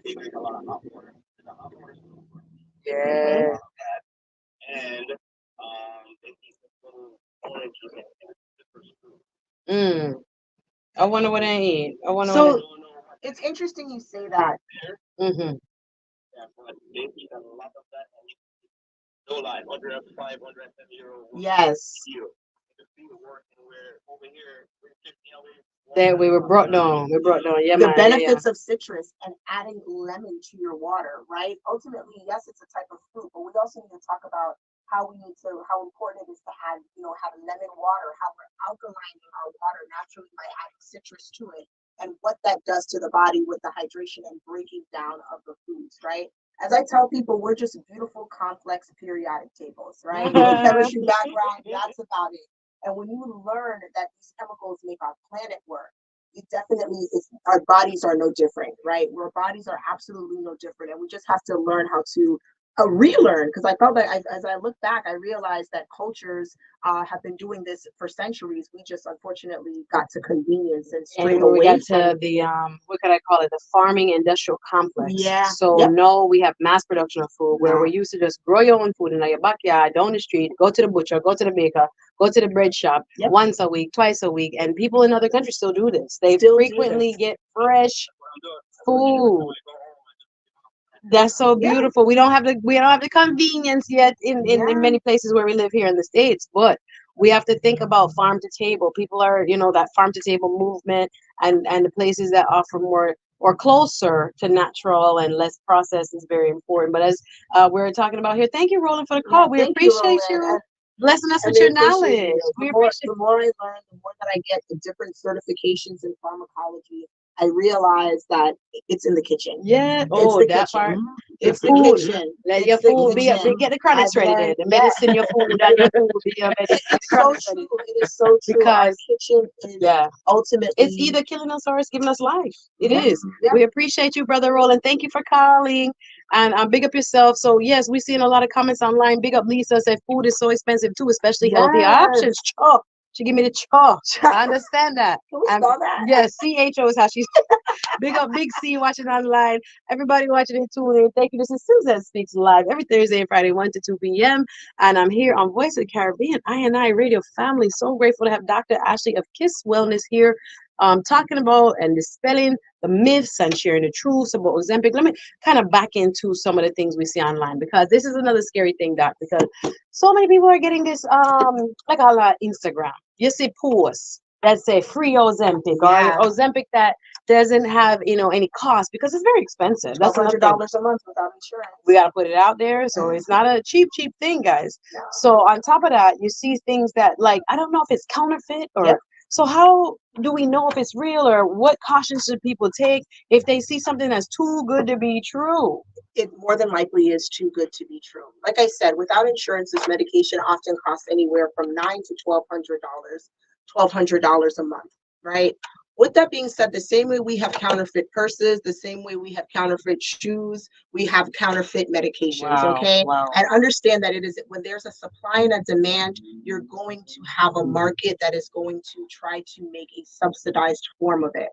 they drink a lot of hot water. The hot water is super. Yeah. And they eat this little oranges and I wonder what they eat. So it's interesting you say that. Mm-hmm. Yeah, but they eat a lot of that. No lie, 105, 110 €. Yes. Over here, That we were brought down. Yeah, the benefits of citrus and adding lemon to your water, right? Ultimately, yes, it's a type of fruit, but we also need to talk about how important it is to have lemon water, how we're alkalining our water naturally by adding citrus to it, and what that does to the body with the hydration and breaking down of the foods, right? As I tell people, we're just beautiful, complex periodic tables, right? No chemistry background, that's about it. And when you learn that these chemicals make our planet work, it definitely is, our bodies are no different, right? Our bodies are absolutely no different. And we just have to learn how to relearn, because I felt like as I look back, I realized that cultures have been doing this for centuries. We just unfortunately got to convenience and strayed away. We got to the what could I call it? The farming industrial complex. Yeah. So no, we have mass production of food where we used to just grow your own food in your backyard, down the street, go to the butcher, go to the baker, go to the bread shop once a week, twice a week, and people in other countries still do this. They frequently get fresh food. That's so beautiful. We don't have the convenience yet in many places where we live here in the States, but we have to think about farm to table. People are, that farm to table movement and the places that offer more or closer to natural and less processed is very important. But as we're talking about here, thank you, Roland, for the call. We appreciate you blessing us with your knowledge. The more I learn, the more that I get the different certifications in pharmacology, I realize that it's in the kitchen. Yeah. Oh, that kitchen. part. It's the kitchen. Let your food be get the credits ready there. The medicine, your food, and your food will be your medicine. It's so true. It is so true. Because our kitchen is ultimately, it's either killing us or it's giving us life. It is. Yeah. We appreciate you, Brother Roland. Thank you for calling. And big up yourself. So yes, we're seeing a lot of comments online. Big up Lisa said food is so expensive too, especially healthy options. Chop. She give me the chop. I understand that. Can we spell that? Yes, CHO is how she's. Big up Big C watching online. Everybody watching and tuning in. Thank you. This is Suzette Speaks Live every Thursday and Friday, 1 to 2 p.m. And I'm here on Voice of the Caribbean, I Radio family. So grateful to have Dr. Ashley of Kihs Wellness here, talking about and dispelling the myths and sharing the truths about Ozempic. Let me kind of back into some of the things we see online, because this is another scary thing, Doc, because so many people are getting this, like on Instagram. You see posts that say free Ozempic or Ozempic that doesn't have, any cost, because it's very expensive. That's $100 a month without insurance. We got to put it out there. So it's not a cheap thing, guys. No. So on top of that, you see things that, like, I don't know if it's counterfeit or so how do we know if it's real, or what cautions should people take if they see something that's too good to be true? It more than likely is too good to be true. Like I said, without insurance, this medication often costs anywhere from $900 to $1,200 a month, right? With that being said, the same way we have counterfeit purses, the same way we have counterfeit shoes, we have counterfeit medications, okay? And understand that it is, when there's a supply and a demand, you're going to have a market that is going to try to make a subsidized form of it.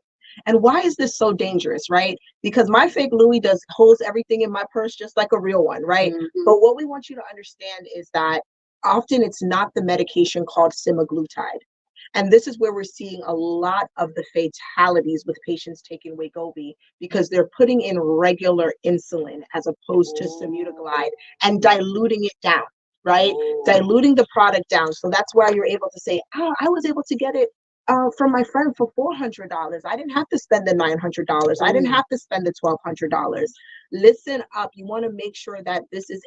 And why is this so dangerous, right? Because my fake Louis holds everything in my purse just like a real one, right? But what we want you to understand is that often it's not the medication called semaglutide. And this is where we're seeing a lot of the fatalities with patients taking Wegovy, because they're putting in regular insulin as opposed to semaglutide and diluting it down, right? Diluting the product down. So that's why you're able to say, oh, I was able to get it from my friend for $400. I didn't have to spend the $900. I didn't have to spend the $1,200. Listen up. You want to make sure that this is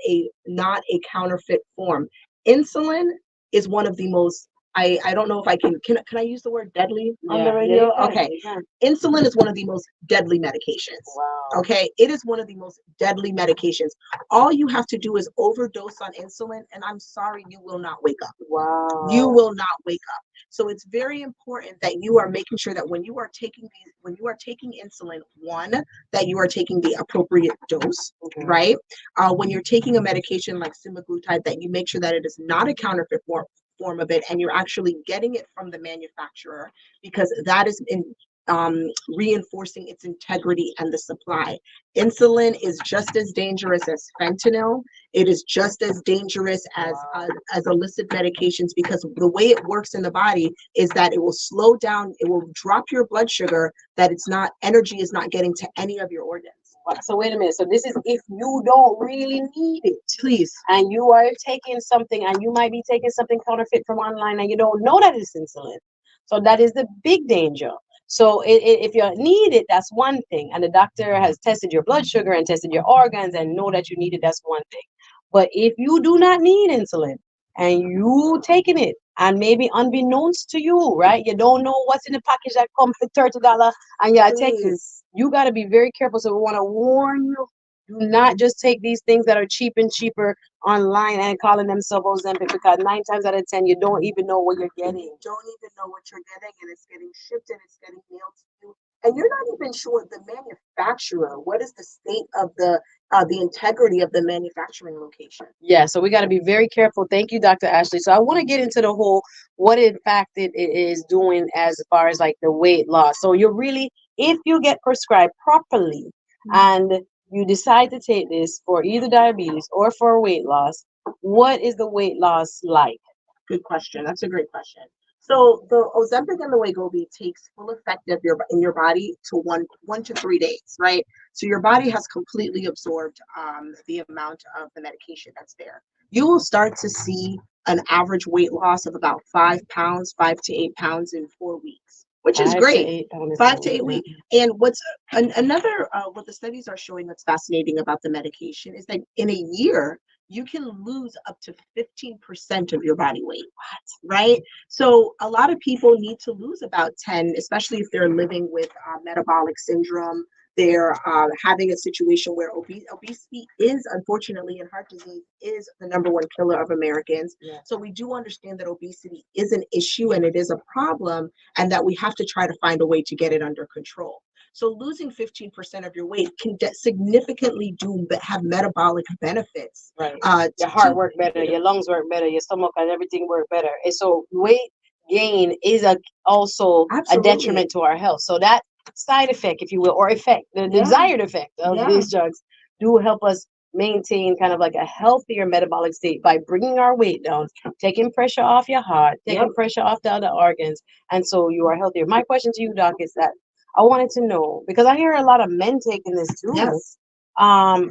not a counterfeit form. Insulin is one of the most, I don't know if I can I use the word deadly on the radio? Okay. Insulin is one of the most deadly medications. Wow. Okay. It is one of the most deadly medications. All you have to do is overdose on insulin, and I'm sorry, you will not wake up. Wow. You will not wake up. So it's very important that you are making sure that when you are taking insulin, one, that you are taking the appropriate dose, right? When you're taking a medication like semaglutide, that you make sure that it is not a counterfeit form of it, and you're actually getting it from the manufacturer, because that is reinforcing its integrity and the supply. Insulin is just as dangerous as fentanyl. It is just as dangerous as illicit medications, because the way it works in the body is that it will slow down, it will drop your blood sugar, that energy is not getting to any of your organs. So wait a minute. So this is if you don't really need it, please, and you are taking something, and you might be taking something counterfeit from online, and you don't know that it's insulin. So that is the big danger. So if you need it, that's one thing, and the doctor has tested your blood sugar and tested your organs and know that you need it, that's one thing. But if you do not need insulin and you taking it, And maybe unbeknownst to you, right? You don't know what's in the package that comes for $30 and you take it. Please. You got to be very careful. So we want to warn you, do not just take these things that are cheap and cheaper online and calling themselves Ozempic, because 9 times out of 10, you don't even know what you're getting. You don't even know what you're getting, and it's getting shipped and it's getting mailed to you. And you're not even sure the manufacturer, what is the state of the integrity of the manufacturing location. Yeah, so we got to be very careful. Thank you, Dr. Ashley. So I want to get into the whole what in fact it is doing as far as like the weight loss. So you're really, if you get prescribed properly and you decide to take this for either diabetes or for weight loss, what is the weight loss like? Good question. That's a great question. So the Ozempic and the Wegovy takes full effect of in your body to one to 3 days, right? So your body has completely absorbed the amount of the medication that's there. You will start to see an average weight loss of about 5 pounds, 5 to 8 pounds in 4 weeks, which is great. 5 to 8 weeks. And what's another what the studies are showing that's fascinating about the medication is that in a year you can lose up to 15% of your body weight, right? So a lot of people need to lose about 10, especially if they're living with metabolic syndrome. They're having a situation where obesity is, unfortunately, and heart disease is the #1 killer of Americans. Yeah. So we do understand that obesity is an issue and it is a problem, and that we have to try to find a way to get it under control. So losing 15% of your weight can significantly have metabolic benefits. Right. Your heart work better, your lungs work better, your stomach and everything work better. And so weight gain is also Absolutely. a detriment to our health. So that side effect, if you will, or effect, the desired effect of these drugs do help us maintain kind of like a healthier metabolic state by bringing our weight down, taking pressure off your heart, taking pressure off the other organs. And so you are healthier. My question to you, Doc, is that I wanted to know, because I hear a lot of men taking this too. Yes.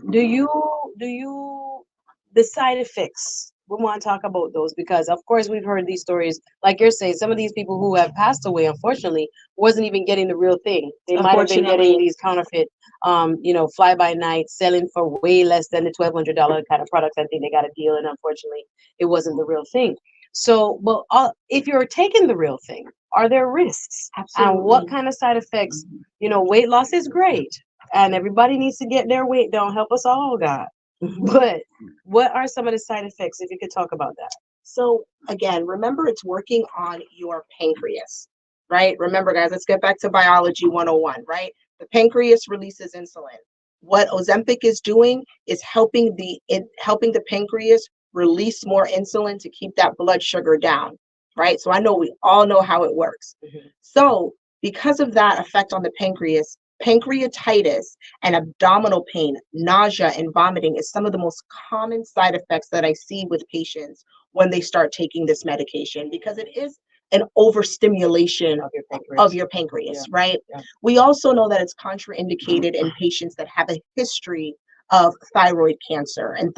Do you the side effects? We want to talk about those because, of course, we've heard these stories. Like you're saying, some of these people who have passed away, unfortunately, wasn't even getting the real thing. They might have been getting these counterfeit, fly by night, selling for way less than the $1,200 kind of products. I think they got a deal, and unfortunately, it wasn't the real thing. So, but if you're taking the real thing, are there risks? Absolutely. And what kind of side effects? Weight loss is great, and everybody needs to get their weight down. Help us all, God. But what are some of the side effects, if you could talk about that? So again, remember, it's working on your pancreas, right? Remember, guys, let's get back to biology 101, right? The pancreas releases insulin. What Ozempic is doing is helping the pancreas release more insulin to keep that blood sugar down, right? So I know we all know how it works. So because of that effect on the pancreas, pancreatitis and abdominal pain, nausea, and vomiting is some of the most common side effects that I see with patients when they start taking this medication, because it is an overstimulation of your pancreas, right? Yeah. We also know that it's contraindicated in patients that have a history of thyroid cancer and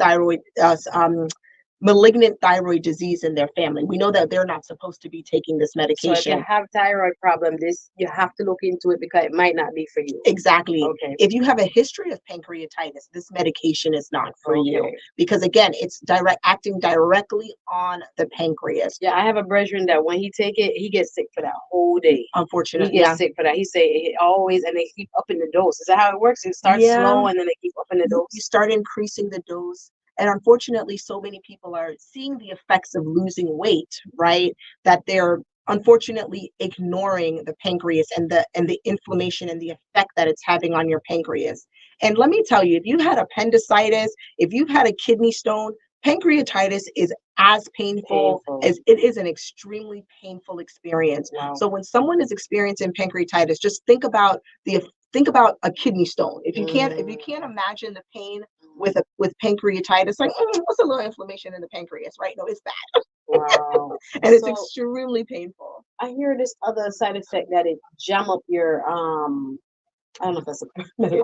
malignant thyroid disease in their family. We know that they're not supposed to be taking this medication. So if you have thyroid problem, you have to look into it because it might not be for you. Exactly. Okay. If you have a history of pancreatitis, this medication is not for you, because again, it's acting directly on the pancreas. Yeah, I have a brethren that when he take it, he gets sick for that whole day. Unfortunately, he gets sick for that. He say it always, and they keep upping the dose. Is that how it works? It starts slow, and then they keep upping the dose. You start increasing the dose. And unfortunately, so many people are seeing the effects of losing weight, right? That they're unfortunately ignoring the pancreas and the inflammation and the effect that it's having on your pancreas. And let me tell you, if you've had appendicitis, if you've had a kidney stone, pancreatitis is as painful as it is an extremely painful experience. Wow. So when someone is experiencing pancreatitis, just think about a kidney stone. If you can't imagine the pain with pancreatitis, like what's a little inflammation in the pancreas, right? No, it's bad. Wow. And it's extremely painful. I hear this other side effect that it jam up your I don't know if that's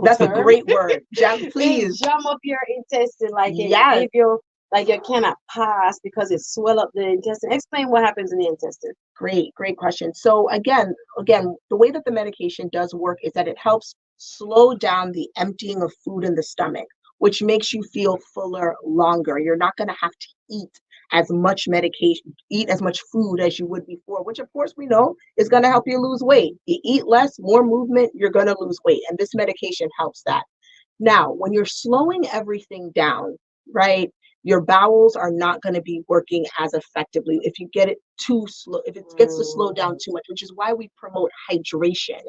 that's term. A great word. Please jam up your intestine, like if you cannot pass because it swell up the intestine. Explain what happens in the intestine. Great question. So again, the way that the medication does work is that it helps slow down the emptying of food in the stomach, which makes you feel fuller longer. You're not going to have to eat as much medication, eat as much food as you would before, which of course we know is going to help you lose weight. You eat less, more movement, you're going to lose weight. And this medication helps that. Now, when you're slowing everything down, right, your bowels are not going to be working as effectively if you get it too slow, if it gets to slow down too much, which is why we promote hydration.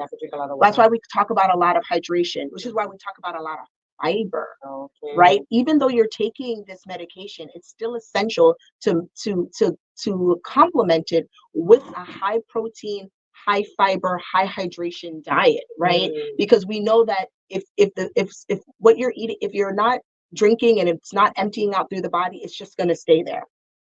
That's why we talk about a lot of hydration, which is why we talk about a lot of fiber, right? Even though you're taking this medication, it's still essential to complement it with a high protein, high fiber, high hydration diet, right? Because we know that if what you're eating, if you're not drinking and it's not emptying out through the body, it's just going to stay there.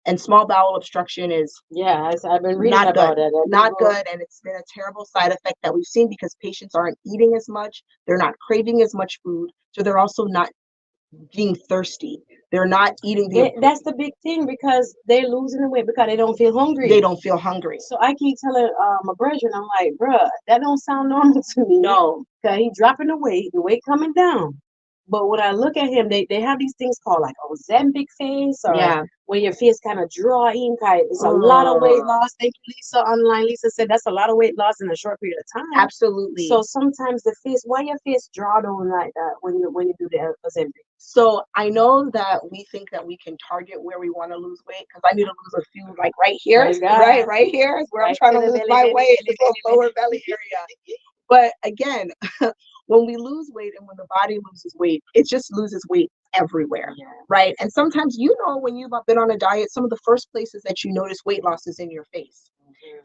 And small bowel obstruction is I've been reading about it. Not good, and it's been a terrible side effect that we've seen because patients aren't eating as much, they're not craving as much food, so they're also not being thirsty. They're not eating that's the big thing, because they're losing the weight because they don't feel hungry. They don't feel hungry. So I keep telling my brethren, I'm like, bruh, that don't sound normal to me. No, because he's dropping the weight coming down. But when I look at him, they have these things called like Ozempic face, or when your face kind of drawing. It's a lot of weight loss. Thank you, Lisa. Online, Lisa said that's a lot of weight loss in a short period of time. Absolutely. So sometimes the face, why your face draw down like that when you do the Ozempic? So I know that we think that we can target where we want to lose weight, because I need to lose a few, like right here, right here is where I'm trying to lose my weight, the lower belly area. But again, when we lose weight and when the body loses weight, it just loses weight everywhere, right? And sometimes, when you've been on a diet, some of the first places that you notice weight loss is in your face.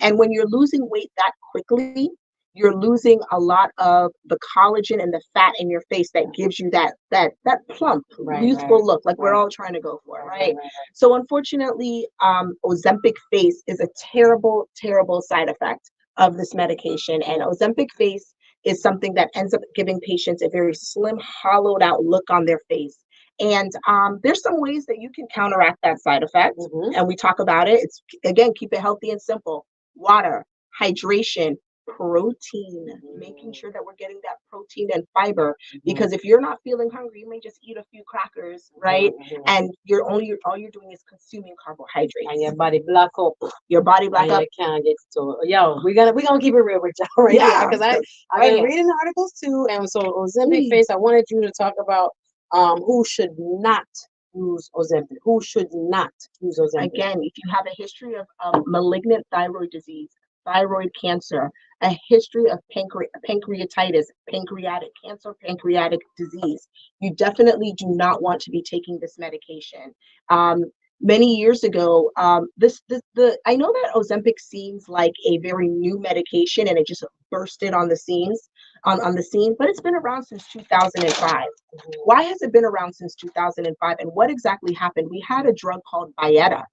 And when you're losing weight that quickly, you're losing a lot of the collagen and the fat in your face that gives you that plump, youthful look, like we're all trying to go for, right? So unfortunately, Ozempic face is a terrible, terrible side effect of this medication. And Ozempic face is something that ends up giving patients a very slim, hollowed out look on their face. And there's some ways that you can counteract that side effect. And we talk about it. It's, again, keep it healthy and simple. Water, hydration, protein, making sure that we're getting that protein and fiber, because if you're not feeling hungry, you may just eat a few crackers, right? And all you're doing is consuming carbohydrates, and your body black up. You can't get to it. We're gonna keep it real with y'all right here, because I've been reading the articles too. And so Ozempic face, I wanted you to talk about who should not use Ozempic. Who should not use Ozempic? Again, if you have a history of malignant thyroid disease, thyroid cancer, a history of pancreatitis, pancreatic cancer, pancreatic disease, you definitely do not want to be taking this medication. Many years ago, I know that Ozempic seems like a very new medication and it just bursted on the scene, but it's been around since 2005. Why has it been around since 2005? And what exactly happened? We had a drug called Byetta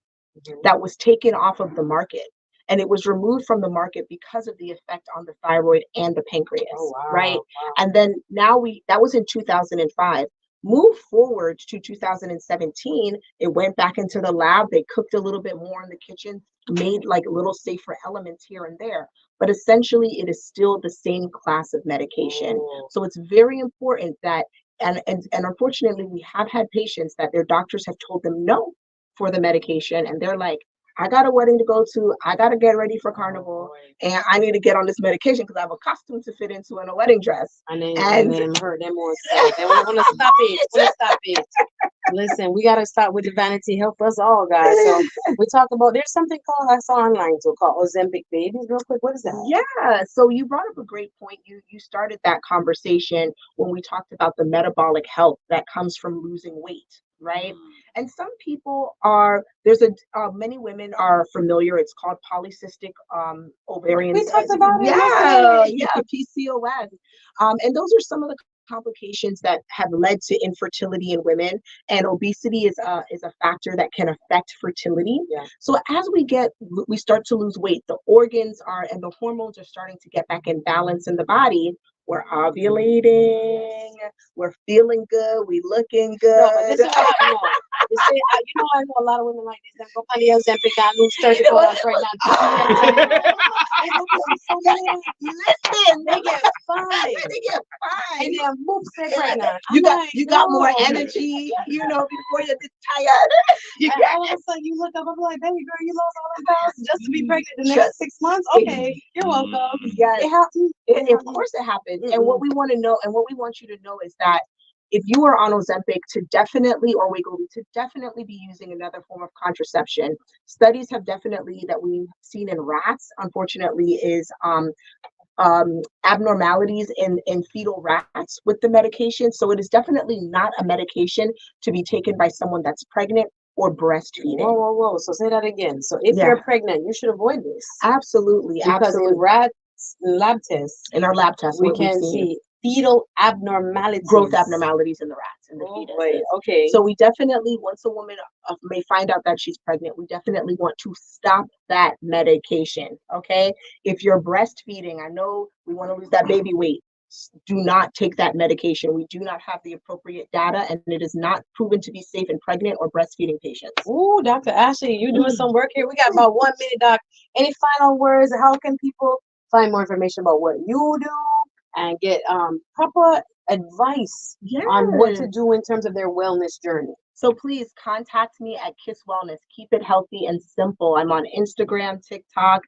that was taken off of the market. And it was removed from the market because of the effect on the thyroid and the pancreas, right? And then that was in 2005. Move forward to 2017, it went back into the lab. They cooked a little bit more in the kitchen, made like little safer elements here and there. But essentially, it is still the same class of medication. So it's very important that, and unfortunately, we have had patients that their doctors have told them no for the medication. And they're like, I got a wedding to go to. I got to get ready for Carnival, and I need to get on this medication because I have a costume to fit into in a wedding dress. And then hurt them more. They want to stop it. Listen, we got to stop with the vanity. Help us all, guys. So we talk about, there's something called, I saw online too, called Ozempic babies. Real quick, what is that? Yeah, so you brought up a great point. You started that conversation when we talked about the metabolic health that comes from losing weight, right? And some people many women are familiar. It's called polycystic ovarian. We talked about it. Yeah, PCOS. And those are some of the complications that have led to infertility in women, and obesity is a factor that can affect fertility. So as we start to lose weight, the organs and the hormones are starting to get back in balance in the body. We're ovulating, we're feeling good, we looking good. No, but this is what I know. I know a lot of women like this. They go on the Ozempic, I lose 30 pounds right now. Listen, they get fine. And bam, boom, stay pregnant. You got more energy, you know, before you're tired. And all of a sudden you look up, I'm like, baby girl, you lost all that pounds just to be pregnant the next 6 months? Okay, you're welcome. Yes. It happens. Of course it happens. And what we want to know, and what we want you to know is that if you are on Ozempic, to definitely, or Wegovy, to definitely be using another form of contraception. Studies have definitely, that we've seen in rats, unfortunately, is abnormalities in fetal rats with the medication. So it is definitely not a medication to be taken by someone that's pregnant or breastfeeding. Whoa. So say that again. So if you're pregnant, you should avoid this. Absolutely. Because in rats lab tests, in our lab tests, we can see fetal abnormalities, growth abnormalities in the rats, in the fetus. Okay. So we definitely, once a woman may find out that she's pregnant, we definitely want to stop that medication. Okay. If you're breastfeeding, I know we want to lose that baby weight. Do not take that medication. We do not have the appropriate data, and it is not proven to be safe in pregnant or breastfeeding patients. Ooh, Dr. Ashley, you're doing some work here. We got about 1 minute, Doc. Any final words? How can people find more information about what you do and get proper advice on what to do in terms of their wellness journey? So please contact me at Kihs Wellness. Keep it healthy and simple. I'm on Instagram, TikTok.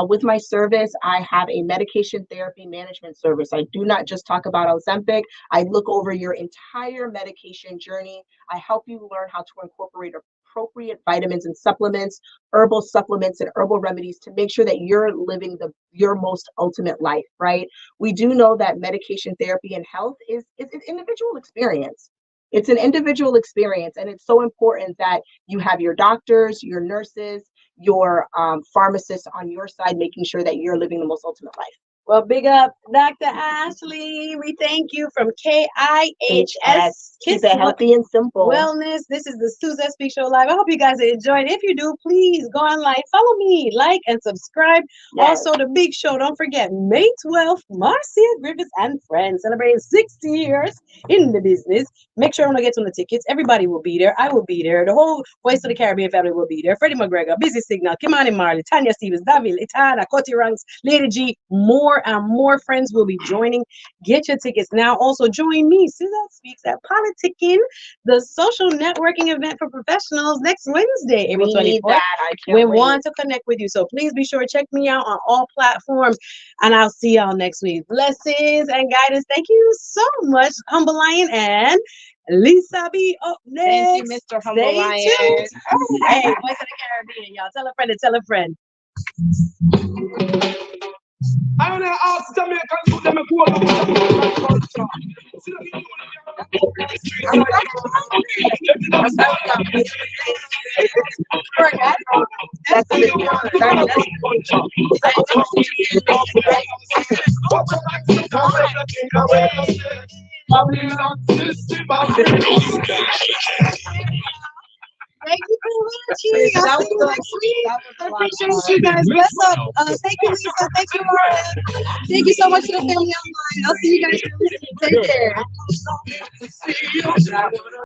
With my service, I have a medication therapy management service. I do not just talk about Ozempic. I look over your entire medication journey. I help you learn how to incorporate appropriate vitamins and supplements, herbal supplements and herbal remedies to make sure that you're living your most ultimate life, right? We do know that medication therapy and health is an individual experience. It's an individual experience, and it's so important that you have your doctors, your nurses, your pharmacists on your side, making sure that you're living the most ultimate life. Well, big up, Dr. Ashley. We thank you from KIHS. Keep it healthy and simple. Wellness. This is the Suzette Speak Show Live. I hope you guys enjoyed. If you do, please go online, follow me, like, and subscribe. Yes. Also, the big show. Don't forget, May 12th, Marcia Griffiths and friends celebrating 60 years in the business. Make sure I want to get on the tickets. Everybody will be there. I will be there. The whole Voice of the Caribbean family will be there. Freddie McGregor, Busy Signal, Kimani Marley, Tanya Stevens, David, Itana, Coti Ranks, Lady G. More and more friends will be joining. Get your tickets now. Also, join me, Suzette Speaks, at Politicking, the social networking event for professionals, next Wednesday, April 24th. We want to connect with you. So please be sure to check me out on all platforms. And I'll see y'all next week. Blessings and guidance. Thank you so much, Humble Lion and Lisa B. up next. Thank you, Mr. Humble Lion. Hey, Voice of the Caribbean, y'all. Tell a friend to tell a friend. I want to ask Jamaican youth them a go along with the culture. Thank you for watching. I'll see you next week. I appreciate you guys. Bless up. Thank you, Lisa. Thank you, Lauren. Thank you so much to the family online. I'll see you guys. Take care.